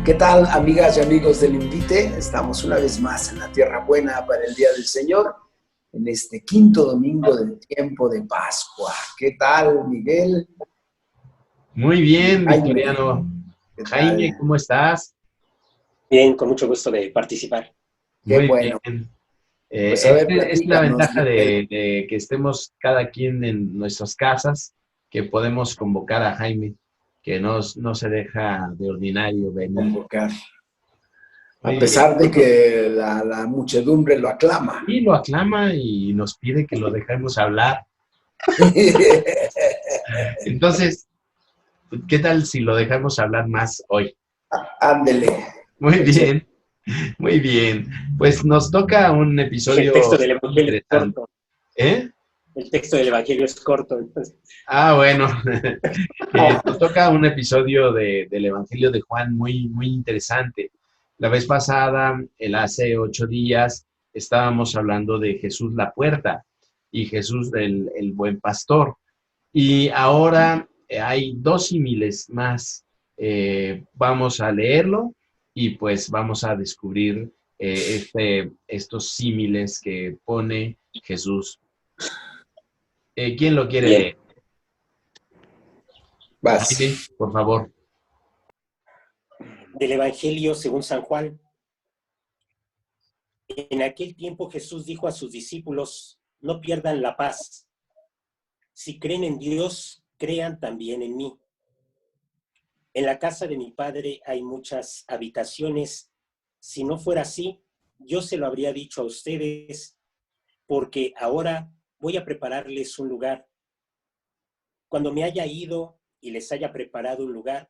¿Qué tal, amigas y amigos del Invite? Estamos una vez más en la Tierra Buena para el Día del Señor, en este quinto domingo del tiempo de Pascua. ¿Qué tal, Miguel? Muy bien, Jaime, Victoriano. ¿qué Jaime, tal? ¿cómo estás? Bien, con mucho gusto de participar. Qué Muy bueno. bien. Pues a ver, Es la platícanos, ventaja Miguel. de que estemos cada quien en nuestras casas, que podemos convocar a Jaime, que no se deja de ordinario venir. Convocar. A Muy bien. pesar de que la muchedumbre lo aclama. Y lo aclama y nos pide que lo dejemos hablar. Entonces, ¿qué tal si lo dejamos hablar más hoy? Ándele. Muy Eche. bien, muy bien. Pues nos toca un El episodio texto del Evangelio es interesante. corto. ¿Eh? El texto del Evangelio es corto. Entonces, Ah, bueno, nos toca un episodio del Evangelio de Juan muy interesante. La vez pasada, hace 8 días, estábamos hablando de Jesús la puerta y Jesús el buen pastor. Y ahora hay dos símiles más. Vamos a leerlo y pues vamos a descubrir estos símiles que pone Jesús. ¿Quién lo quiere bien, leer? Vas. Jaime, por favor. del Evangelio según San Juan. En aquel tiempo Jesús dijo a sus discípulos, no pierdan la paz. Si creen en Dios, crean también en mí. En la casa de mi Padre hay muchas habitaciones. Si no fuera así, yo se lo habría dicho a ustedes, porque ahora voy a prepararles un lugar. Cuando me haya ido y les haya preparado un lugar,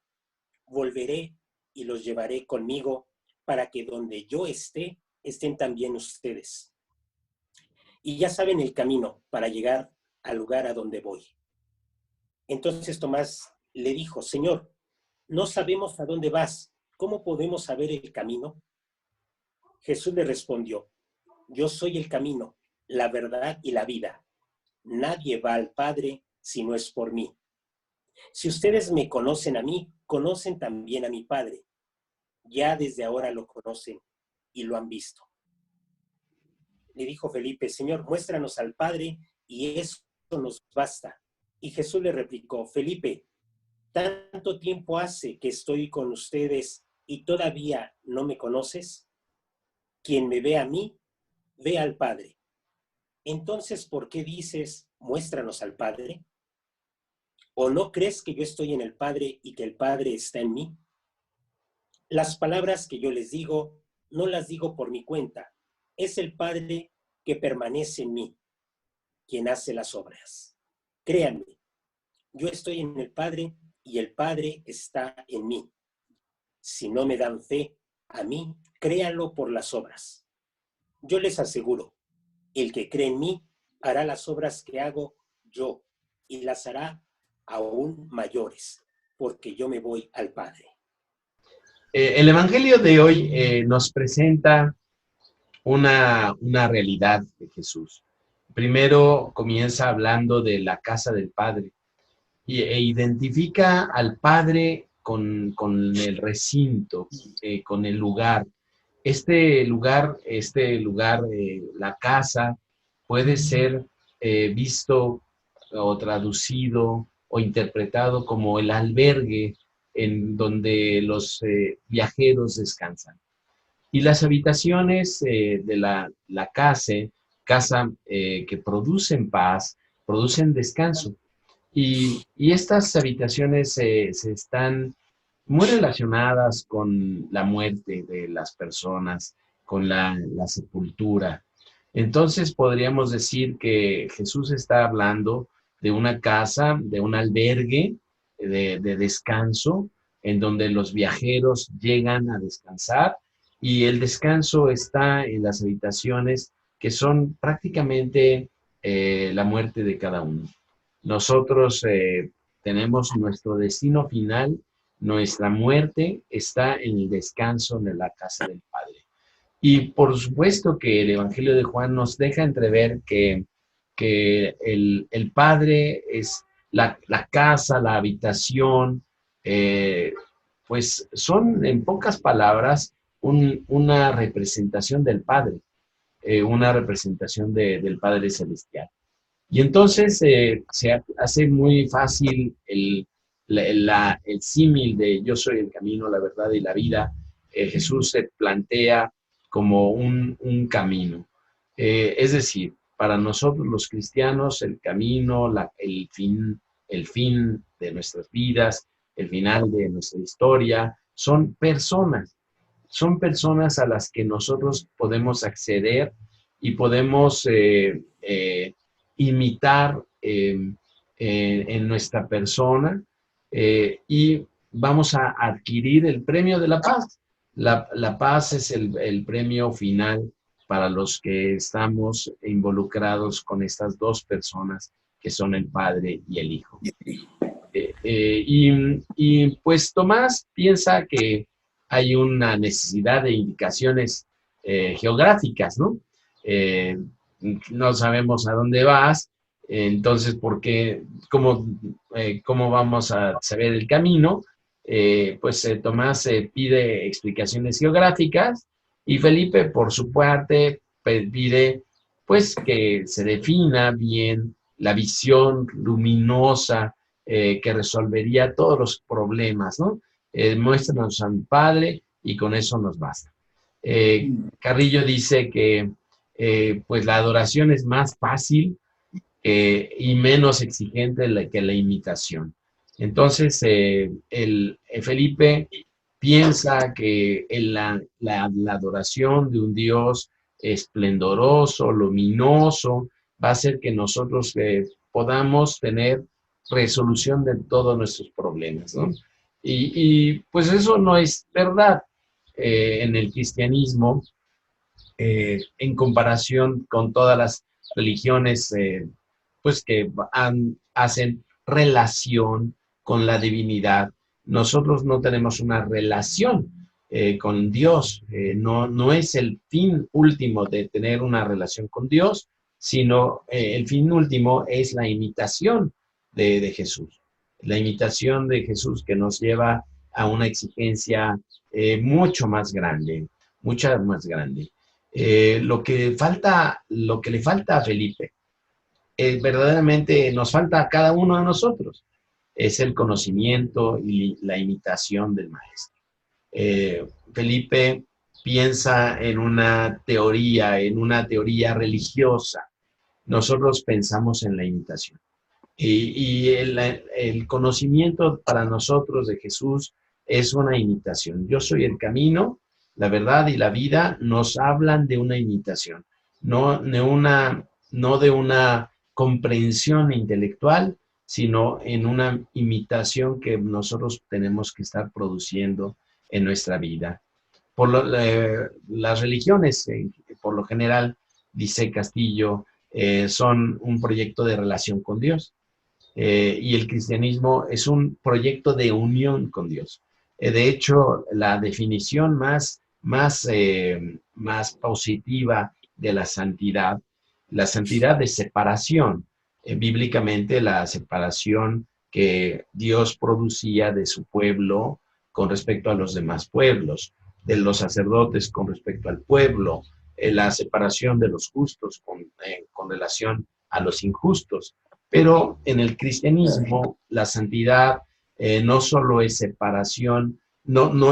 volveré y los llevaré conmigo para que donde yo esté, estén también ustedes. Y ya saben el camino para llegar al lugar a donde voy. Entonces Tomás le dijo, Señor, no sabemos a dónde vas. ¿Cómo podemos saber el camino? Jesús le respondió, yo soy el camino, la verdad y la vida. Nadie va al Padre si no es por mí. Si ustedes me conocen a mí, conocen también a mi Padre. Ya desde ahora lo conocen y lo han visto. Le dijo Felipe, Señor, muéstranos al Padre y eso nos basta. Y Jesús le replicó, Felipe, ¿tanto tiempo hace que estoy con ustedes y todavía no me conoces? Quien me ve a mí, ve al Padre. Entonces, ¿por qué dices, muéstranos al Padre? ¿O no crees que yo estoy en el Padre y que el Padre está en mí? Las palabras que yo les digo, no las digo por mi cuenta. Es el Padre que permanece en mí, quien hace las obras. Créanme, yo estoy en el Padre y el Padre está en mí. Si no me dan fe a mí, créanlo por las obras. Yo les aseguro, el que cree en mí hará las obras que hago yo y las hará aún mayores, porque yo me voy al Padre. El Evangelio de hoy nos presenta una realidad de Jesús. Primero comienza hablando de la casa del Padre e identifica al Padre con el recinto, con el lugar. La casa, puede ser visto o traducido o interpretado como el albergue en donde los viajeros descansan. Y las habitaciones de la casa que producen paz, producen descanso. Y estas habitaciones se están muy relacionadas con la muerte de las personas, con la sepultura. Entonces podríamos decir que Jesús está hablando de una casa, de un albergue de descanso, en donde los viajeros llegan a descansar y el descanso está en las habitaciones que son prácticamente la muerte de cada uno. Nosotros tenemos nuestro destino final, nuestra muerte está en el descanso en la casa del Padre. Y por supuesto que el Evangelio de Juan nos deja entrever que el Padre es la casa, la habitación, pues son en pocas palabras una representación del Padre, una representación del Padre Celestial. Y entonces se hace muy fácil el símil de yo soy el camino, la verdad y la vida. Jesús se plantea como un camino. Es decir, para nosotros los cristianos el camino, el fin de nuestras vidas, el final de nuestra historia, son personas a las que nosotros podemos acceder y podemos imitar en nuestra persona y vamos a adquirir el premio de la paz. La paz es el premio final para los que estamos involucrados con estas dos personas que son el Padre y el Hijo. Y pues Tomás piensa que hay una necesidad de indicaciones geográficas, ¿no? No sabemos a dónde vas, entonces, ¿cómo vamos a saber el camino? Tomás pide explicaciones geográficas y Felipe, por su parte, pide pues que se defina bien la visión luminosa que resolvería todos los problemas, ¿no? Muéstranos a mi Padre y con eso nos basta. Carrillo dice que pues la adoración es más fácil y menos exigente que la imitación. Entonces, Felipe piensa que la adoración de un Dios esplendoroso, luminoso, va a hacer que nosotros podamos tener resolución de todos nuestros problemas, ¿no? Y pues eso no es verdad en el cristianismo, en comparación con todas las religiones pues que hacen relación con la divinidad. Nosotros no tenemos una relación con Dios, no es el fin último de tener una relación con Dios, sino el fin último es la imitación de Jesús. La imitación de Jesús que nos lleva a una exigencia mucho más grande, mucho más grande. Lo que le falta a Felipe, verdaderamente nos falta a cada uno de nosotros, es el conocimiento y la imitación del Maestro. Felipe piensa en una teoría religiosa. Nosotros pensamos en la imitación. Y el conocimiento para nosotros de Jesús es una imitación. Yo soy el camino, la verdad y la vida nos hablan de una imitación, no de una comprensión intelectual, sino en una imitación que nosotros tenemos que estar produciendo en nuestra vida. Las religiones, por lo general, dice Castillo, son un proyecto de relación con Dios. Y el cristianismo es un proyecto de unión con Dios. De hecho, la definición más positiva de la santidad de separación, bíblicamente la separación que Dios producía de su pueblo con respecto a los demás pueblos, de los sacerdotes con respecto al pueblo, la separación de los justos con relación a los injustos. Pero en el cristianismo la santidad no solo es separación,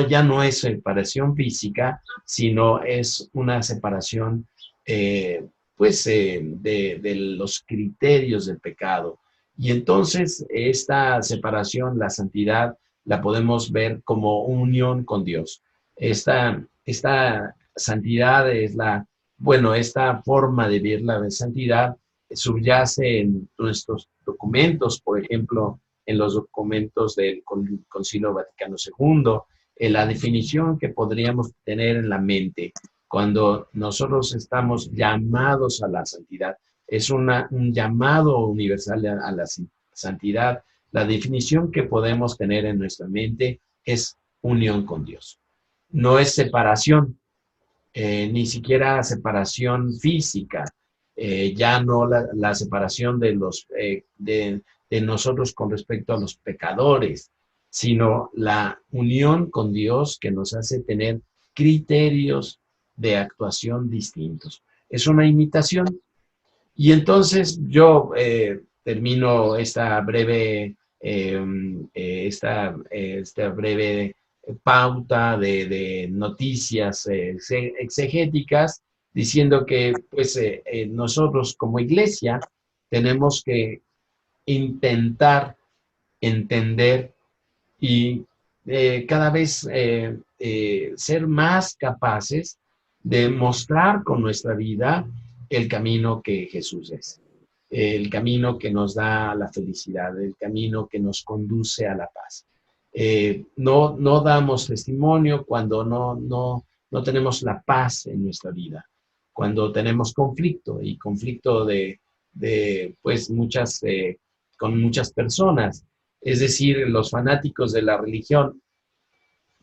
ya no es separación física, sino es una separación de los criterios del pecado. Y entonces esta separación, la santidad, la podemos ver como unión con Dios. Esta santidad es esta forma de ver la santidad subyace en nuestros documentos, por ejemplo, en los documentos del Concilio Vaticano II, en la definición que podríamos tener en la mente cuando nosotros estamos llamados a la santidad. Es un llamado universal a la santidad. La definición que podemos tener en nuestra mente es unión con Dios. No es separación, ni siquiera separación física. Ya no la separación de nosotros con respecto a los pecadores, sino la unión con Dios que nos hace tener criterios de actuación distintos. Es una imitación. Y entonces yo termino esta breve, esta breve pauta de noticias exegéticas, diciendo que pues, nosotros como iglesia tenemos que intentar entender y cada vez ser más capaces de mostrar con nuestra vida el camino que Jesús es, el camino que nos da la felicidad, el camino que nos conduce a la paz. No damos testimonio cuando no tenemos la paz en nuestra vida, cuando tenemos conflicto y conflicto pues con muchas personas. Es decir, los fanáticos de la religión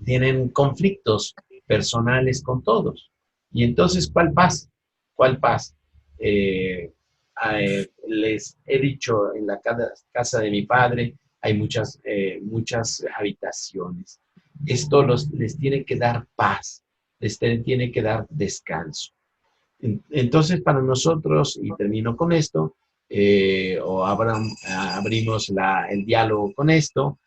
tienen conflictos personales con todos. Y entonces, ¿cuál paz? ¿Cuál paz? Les he dicho, en la casa de mi padre hay muchas habitaciones. Esto les tiene que dar paz, les tiene que dar descanso. Entonces, para nosotros, y termino con esto, abrimos el diálogo con esto,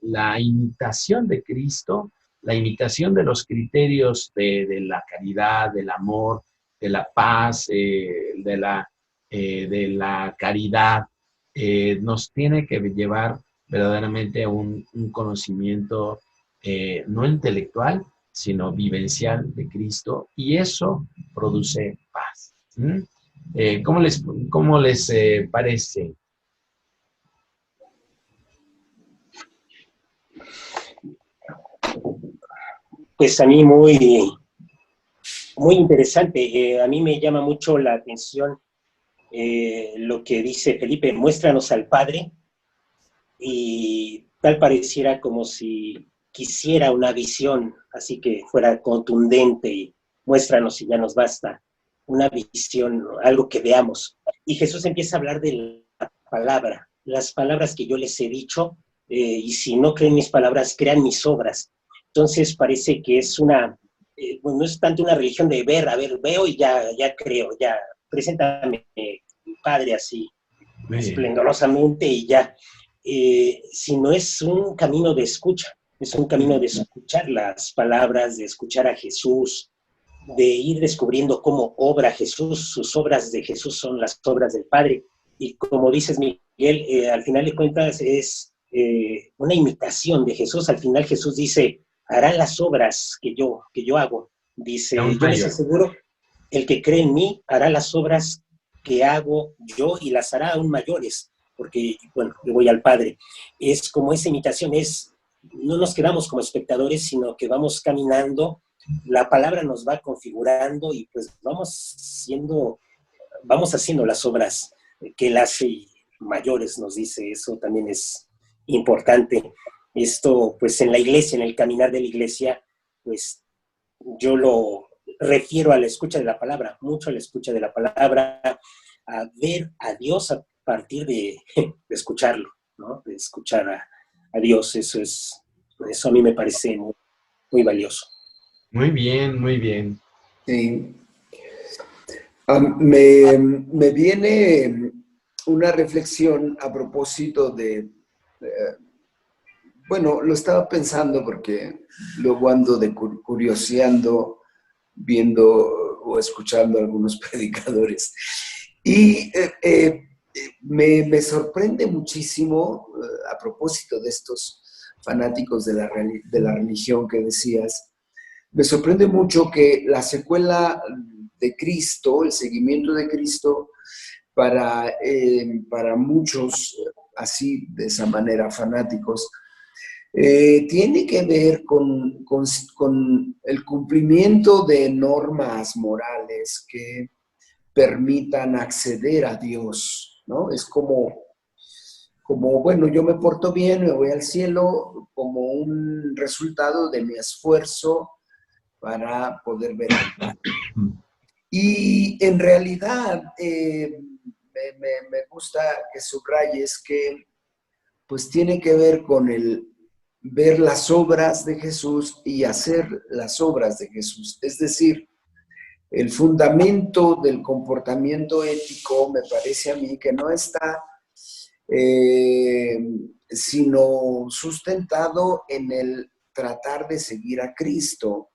la imitación de Cristo, la imitación de los criterios de la caridad, del amor, de la paz, de la caridad, nos tiene que llevar verdaderamente a un conocimiento no intelectual, sino vivencial de Cristo, y eso produce paz. ¿Cómo les parece? Pues a mí muy interesante. A mí me llama mucho la atención lo que dice Felipe: muéstranos al Padre, y tal pareciera como si quisiera una visión, así que fuera contundente y muéstranos y ya nos basta. Una visión, algo que veamos. Y Jesús empieza a hablar de la palabra, las palabras que yo les he dicho, y si no creen mis palabras, crean mis obras. Entonces parece que es bueno, no es tanto una religión de ver, a ver, veo y ya creo, ya, preséntame, Padre, así, esplendorosamente y ya. Sino es un camino de escucha, es un camino de escuchar las palabras, de escuchar a Jesús, de ir descubriendo cómo obra Jesús. Sus obras de Jesús son las obras del Padre, y como dices, Miguel, al final de cuentas es una imitación de Jesús. Al finalJesús dice: harán las obras que yo hago. Dice: yo les aseguro, el que cree en mí hará las obras que hago yo y las hará aún mayores, porque, bueno, yo voy al Padre. Es como esa imitación, no nos quedamos como espectadores, sino que vamos caminando, la palabra nos va configurando y pues vamos haciendo las obras que Él hace mayores, nos dice. Eso también es importante. Esto, pues en la iglesia, en el caminar de la iglesia, pues yo lo refiero a la escucha de la palabra, mucho a la escucha de la palabra, a ver a Dios a partir de escucharlo, ¿no? De escuchar a Dios. Eso a mí me parece muy, muy valioso. Muy bien, muy bien. Sí. Me viene una reflexión a propósito bueno, lo estaba pensando porque luego ando curioseando, viendo o escuchando a algunos predicadores. Y me sorprende muchísimo, a propósito de estos fanáticos de la religión que decías, me sorprende mucho que la secuela de Cristo, el seguimiento de Cristo, para muchos, así, de esa manera, fanáticos, tiene que ver con el cumplimiento de normas morales que permitan acceder a Dios, ¿no? Es como, bueno, yo me porto bien, me voy al cielo como un resultado de mi esfuerzo para poder ver al Padre. Y en realidad me gusta que subrayes que pues tiene que ver con el ver las obras de Jesús y hacer las obras de Jesús. Es decir, el fundamento del comportamiento ético me parece a mí que no está sino sustentado en el tratar de seguir a Cristo.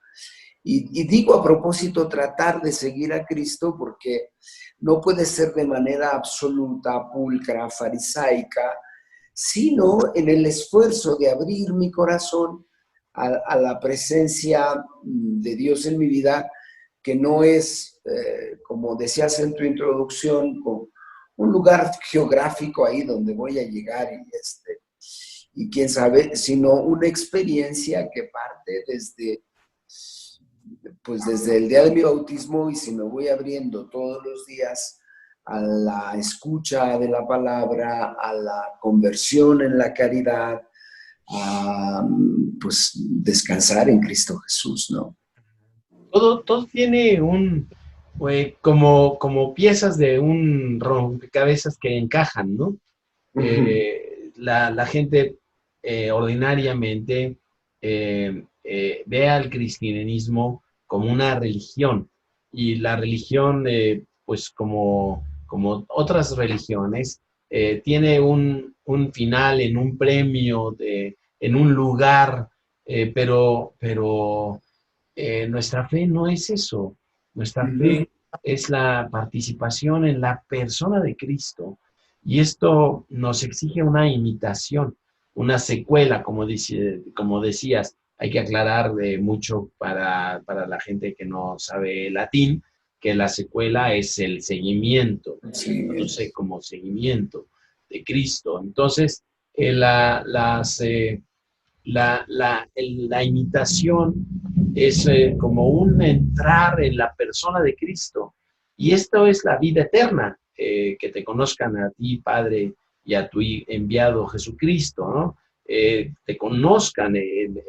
Y digo a propósito tratar de seguir a Cristo porque no puede ser de manera absoluta, pulcra, farisaica, sino en el esfuerzo de abrir mi corazón a la presencia de Dios en mi vida, que no es, como decías en tu introducción, un lugar geográfico ahí donde voy a llegar y quién sabe, sino una experiencia que parte desde el día de mi bautismo, y si me voy abriendo todos los días a la escucha de la palabra, a la conversión en la caridad, a pues descansar en Cristo Jesús, ¿no? Todo tiene como piezas de un rompecabezas que encajan, ¿no? La gente ordinariamente ve al cristianismo como una religión, y la religión, pues como otras religiones, tiene un final en un premio, en un lugar, pero nuestra fe no es eso. Nuestra fe es la participación en la persona de Cristo. Y esto nos exige una imitación, una secuela, como decías. Hay que aclarar mucho para la gente que no sabe latín, que la secuela es el seguimiento, entonces como seguimiento de Cristo. Entonces, la imitación es como un entrar en la persona de Cristo. Y esto es la vida eterna, que te conozcan a ti, Padre, y a tu enviado Jesucristo, ¿no? Te conozcan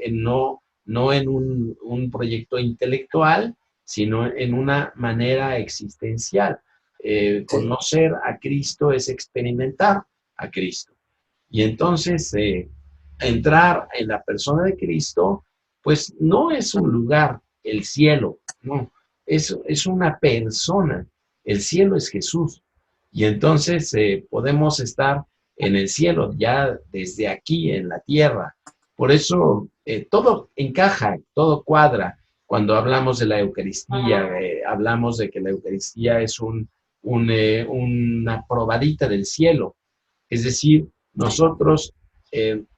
no en un proyecto intelectual, sino en una manera existencial. Conocer a Cristo es experimentar a Cristo. Y entonces, entrar en la persona de Cristo, pues no es un lugar, el cielo, no, es una persona. El cielo es Jesús. Y entonces podemos estar en el cielo ya desde aquí en la tierra. Por eso todo encaja, todo cuadra. Cuando hablamos de la Eucaristía, hablamos de que la Eucaristía es una probadita del cielo. Es decir, nosotros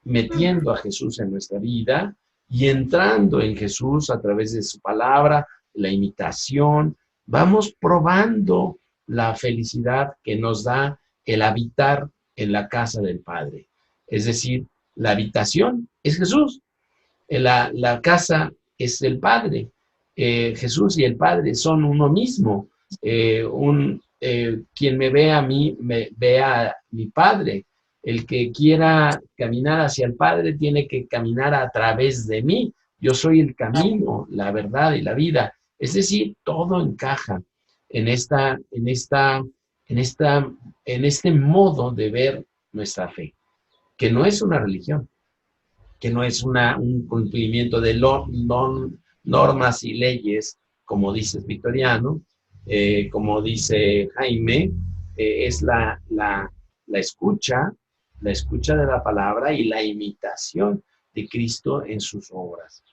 metiendo a Jesús en nuestra vida y entrando en Jesús a través de su palabra, la imitación, vamos probando la felicidad que nos da el habitar en la casa del Padre. Es decir, la habitación es Jesús, la casa es el Padre. Jesús y el Padre son uno mismo. Quien me ve a mí, me ve a mi Padre. El que quiera caminar hacia el Padre tiene que caminar a través de mí. Yo soy el camino, la verdad y la vida. Es decir, todo encaja en este modo de ver nuestra fe, que no es una religión, que no es un cumplimiento de normas y leyes, como dices Victoriano, como dice Jaime, es la escucha de la palabra y la imitación de Cristo en sus obras.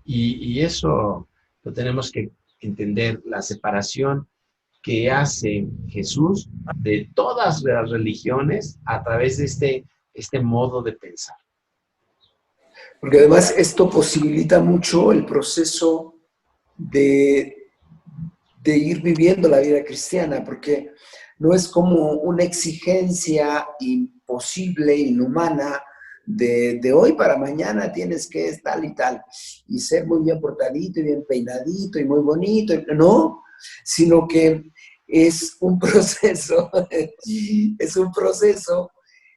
Y eso lo tenemos que entender, la separación que hace Jesús de todas las religiones a través de este modo de pensar. Porque además esto posibilita mucho el proceso de ir viviendo la vida cristiana, porque no es como una exigencia imposible, inhumana, de hoy para mañana tienes que tal y tal, y ser muy bien portadito y bien peinadito y muy bonito, no, sino que es un proceso,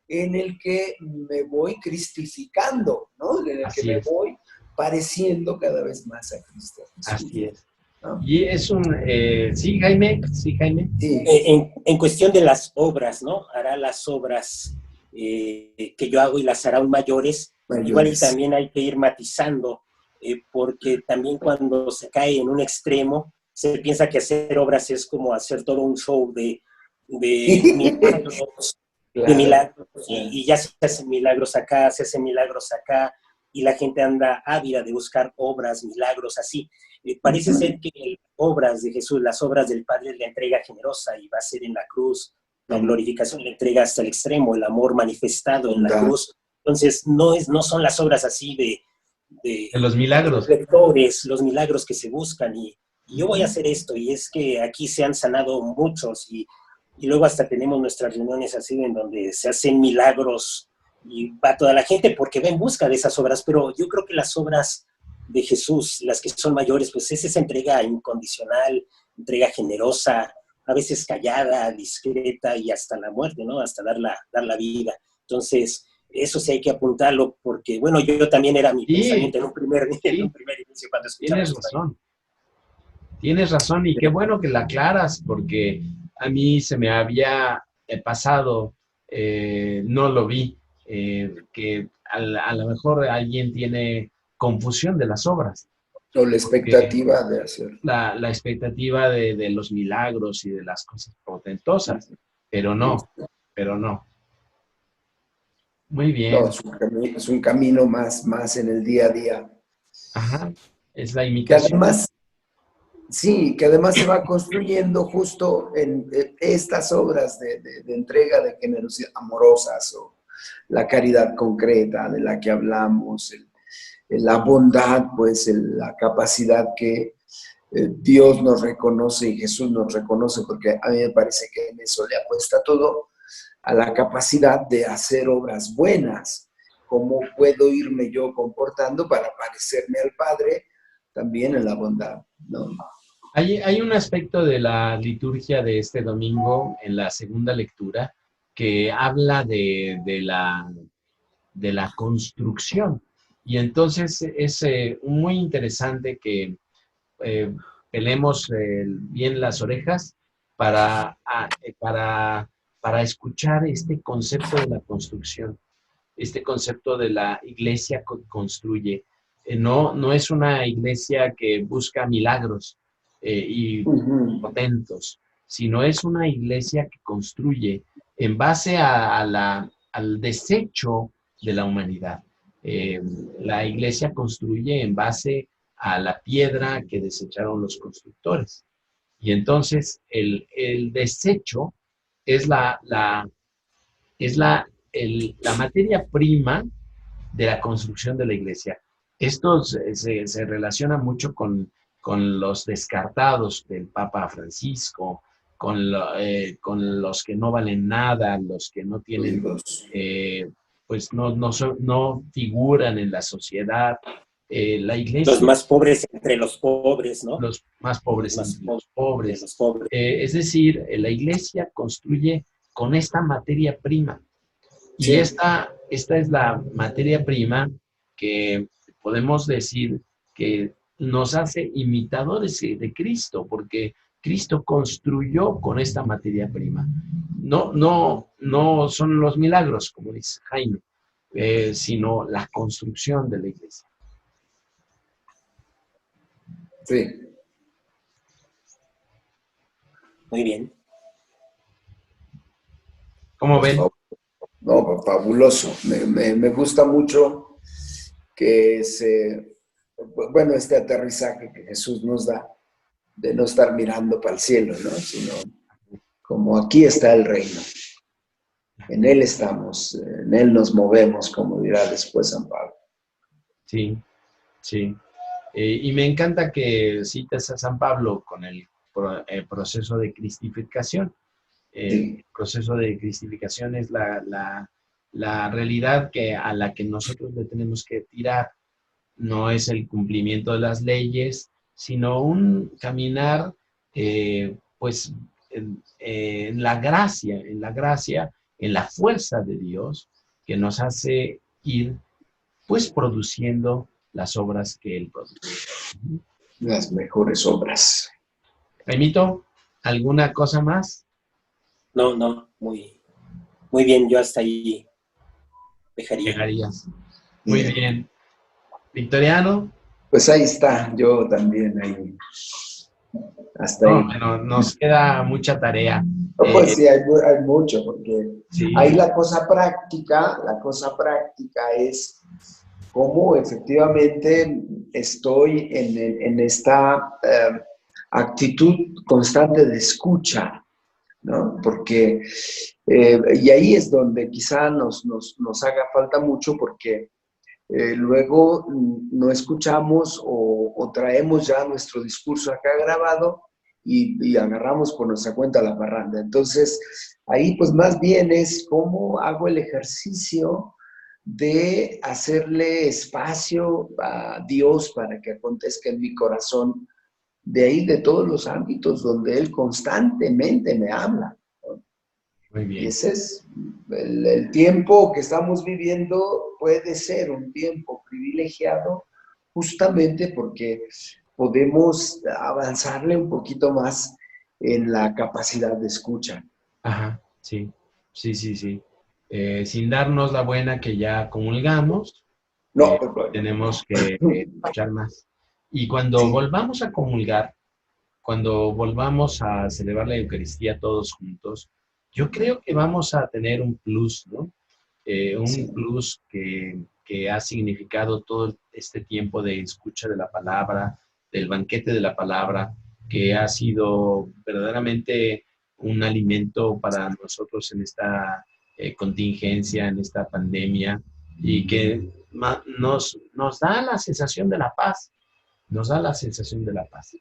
en el que me voy cristificando, ¿no? En el Así que me es. voy pareciendo cada vez más a Cristo. Así es. ¿No? Y es ¿sí, Jaime? Sí, Jaime. Sí. En cuestión de las obras, ¿no? Hará las obras que yo hago y las hará aún mayores. Igual y también hay que ir matizando, porque también cuando se cae en un extremo, se piensa que hacer obras es como hacer todo un show de milagros, claro, de milagros, claro. y ya se hacen milagros acá, se hacen milagros acá, y la gente anda ávida de buscar obras, milagros, así. Parece ser que las obras de Jesús, las obras del Padre, la entrega generosa, y va a ser en la cruz, la glorificación, la entrega hasta el extremo, el amor manifestado en la cruz. Entonces, no son las obras así de los milagros. reflectores, los milagros que se buscan, y yo voy a hacer esto, y es que aquí se han sanado muchos, y luego hasta tenemos nuestras reuniones así en donde se hacen milagros y va toda la gente porque va en busca de esas obras, pero yo creo que las obras de Jesús, las que son mayores, pues es esa entrega incondicional, entrega generosa, a veces callada, discreta y hasta la muerte, ¿no? Hasta dar la vida. Entonces, eso sí hay que apuntarlo porque, bueno, yo también era mi pensamiento en un primer inicio cuando escuchaba esto. Tienes razón y qué bueno que la aclaras porque a mí se me había pasado, no lo vi, que a lo mejor alguien tiene confusión de las obras. O la expectativa de hacer. La expectativa de los milagros y de las cosas portentosas, pero no. Muy bien. No, es un camino más en el día a día. Ajá, es la Que imitación. además, sí, que además se va construyendo justo en estas obras de entrega, de generosidad amorosas, o la caridad concreta de la que hablamos, la bondad, pues la capacidad que Dios nos reconoce y Jesús nos reconoce, porque a mí me parece que en eso le apuesta todo, a la capacidad de hacer obras buenas. ¿Cómo puedo irme yo comportando para parecerme al Padre también en la bondad, ¿no? Hay un aspecto de la liturgia de este domingo en la segunda lectura que habla de la construcción. Y entonces es muy interesante que pelemos bien las orejas para escuchar este concepto de la construcción, este concepto de la iglesia que construye. No es una iglesia que busca milagros y potentos, sino es una iglesia que construye en base al desecho de la humanidad. La iglesia construye en base a la piedra que desecharon los constructores. Y entonces el desecho es la materia prima de la construcción de la iglesia. Esto se relaciona mucho con los descartados del Papa Francisco, con los que no valen nada, los que no tienen, pues no figuran en la sociedad. La iglesia... Los más pobres entre los pobres, ¿no? Los más pobres entre los pobres. Los pobres. Es decir, la iglesia construye con esta materia prima. Y sí, esta es la materia prima que podemos decir que nos hace imitadores de Cristo, porque Cristo construyó con esta materia prima. No son los milagros, como dice Jaime, sino la construcción de la iglesia. Sí. Muy bien. ¿Cómo ven? No, fabuloso. Me gusta mucho que bueno, este aterrizaje que Jesús nos da, de no estar mirando para el cielo, ¿no? Sino como aquí está el reino. En Él estamos, en Él nos movemos, como dirá después San Pablo. Sí, sí. Y me encanta que citas a San Pablo con el proceso de cristificación. El proceso de cristificación es la realidad a la que nosotros le tenemos que tirar. No es el cumplimiento de las leyes, sino un caminar, pues, en la gracia, en la fuerza de Dios, que nos hace ir, pues, produciendo las obras que Él produce. Las mejores obras. Remito, ¿alguna cosa más? No, muy bien, yo hasta ahí dejaría. Dejarías. Muy Bien. bien. Victoriano. Pues ahí está, yo también ahí, hasta No, ahí. bueno, nos queda mucha tarea. No, pues sí, hay mucho, porque Sí, ahí la cosa práctica es cómo efectivamente estoy en esta actitud constante de escucha, ¿no? Porque, y ahí es donde quizá nos haga falta mucho, porque luego no escuchamos o traemos ya nuestro discurso acá grabado y agarramos por nuestra cuenta la parranda. Entonces, ahí pues más bien es cómo hago el ejercicio de hacerle espacio a Dios para que acontezca en mi corazón, de ahí de todos los ámbitos donde Él constantemente me habla. muy Y bien. ese es el tiempo que estamos viviendo, puede ser un tiempo privilegiado justamente porque podemos avanzarle un poquito más en la capacidad de escucha. Ajá, sí, sí, sí, sí. Sin darnos la buena que ya comulgamos, No, tenemos que escuchar más. Y cuando sí, volvamos a comulgar, cuando volvamos a celebrar la Eucaristía todos juntos, yo creo que vamos a tener un plus, ¿no? Un sí. plus que ha significado todo este tiempo de escucha de la palabra, del banquete de la palabra, que ha sido verdaderamente un alimento para nosotros en esta contingencia, en esta pandemia, y que nos da la sensación de la paz, nos da la sensación de la paz.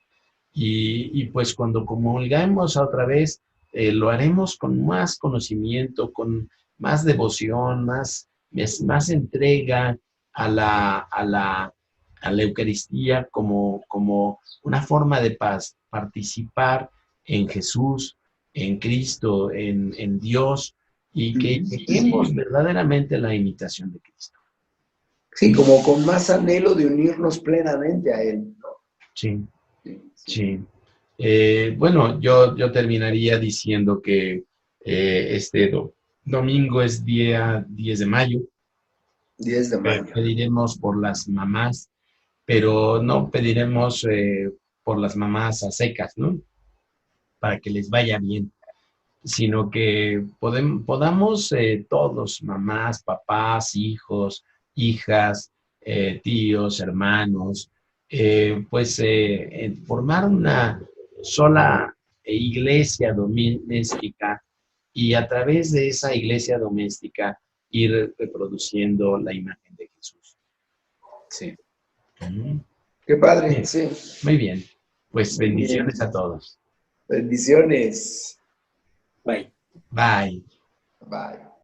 Y pues cuando comulgamos otra vez, lo haremos con más conocimiento, con más devoción, más entrega a la Eucaristía como una forma de paz, participar en Jesús, en Cristo, en Dios, y que lleguemos verdaderamente a la imitación de Cristo. Sí, como con más anhelo de unirnos plenamente a Él, ¿no? Sí. Sí, sí. Sí. Bueno, yo terminaría diciendo que este domingo es día 10 de mayo. 10 de mayo. Pediremos por las mamás, pero no pediremos por las mamás a secas, ¿no? Para que les vaya bien, sino que podamos todos, mamás, papás, hijos, hijas, tíos, hermanos, pues formar una sola iglesia doméstica y a través de esa iglesia doméstica ir reproduciendo la imagen de Jesús. Sí. Ujú. Qué padre, Bien, sí. muy bien. Pues Muy bien. bendiciones a todos. Bendiciones. Bye. Bye. Bye.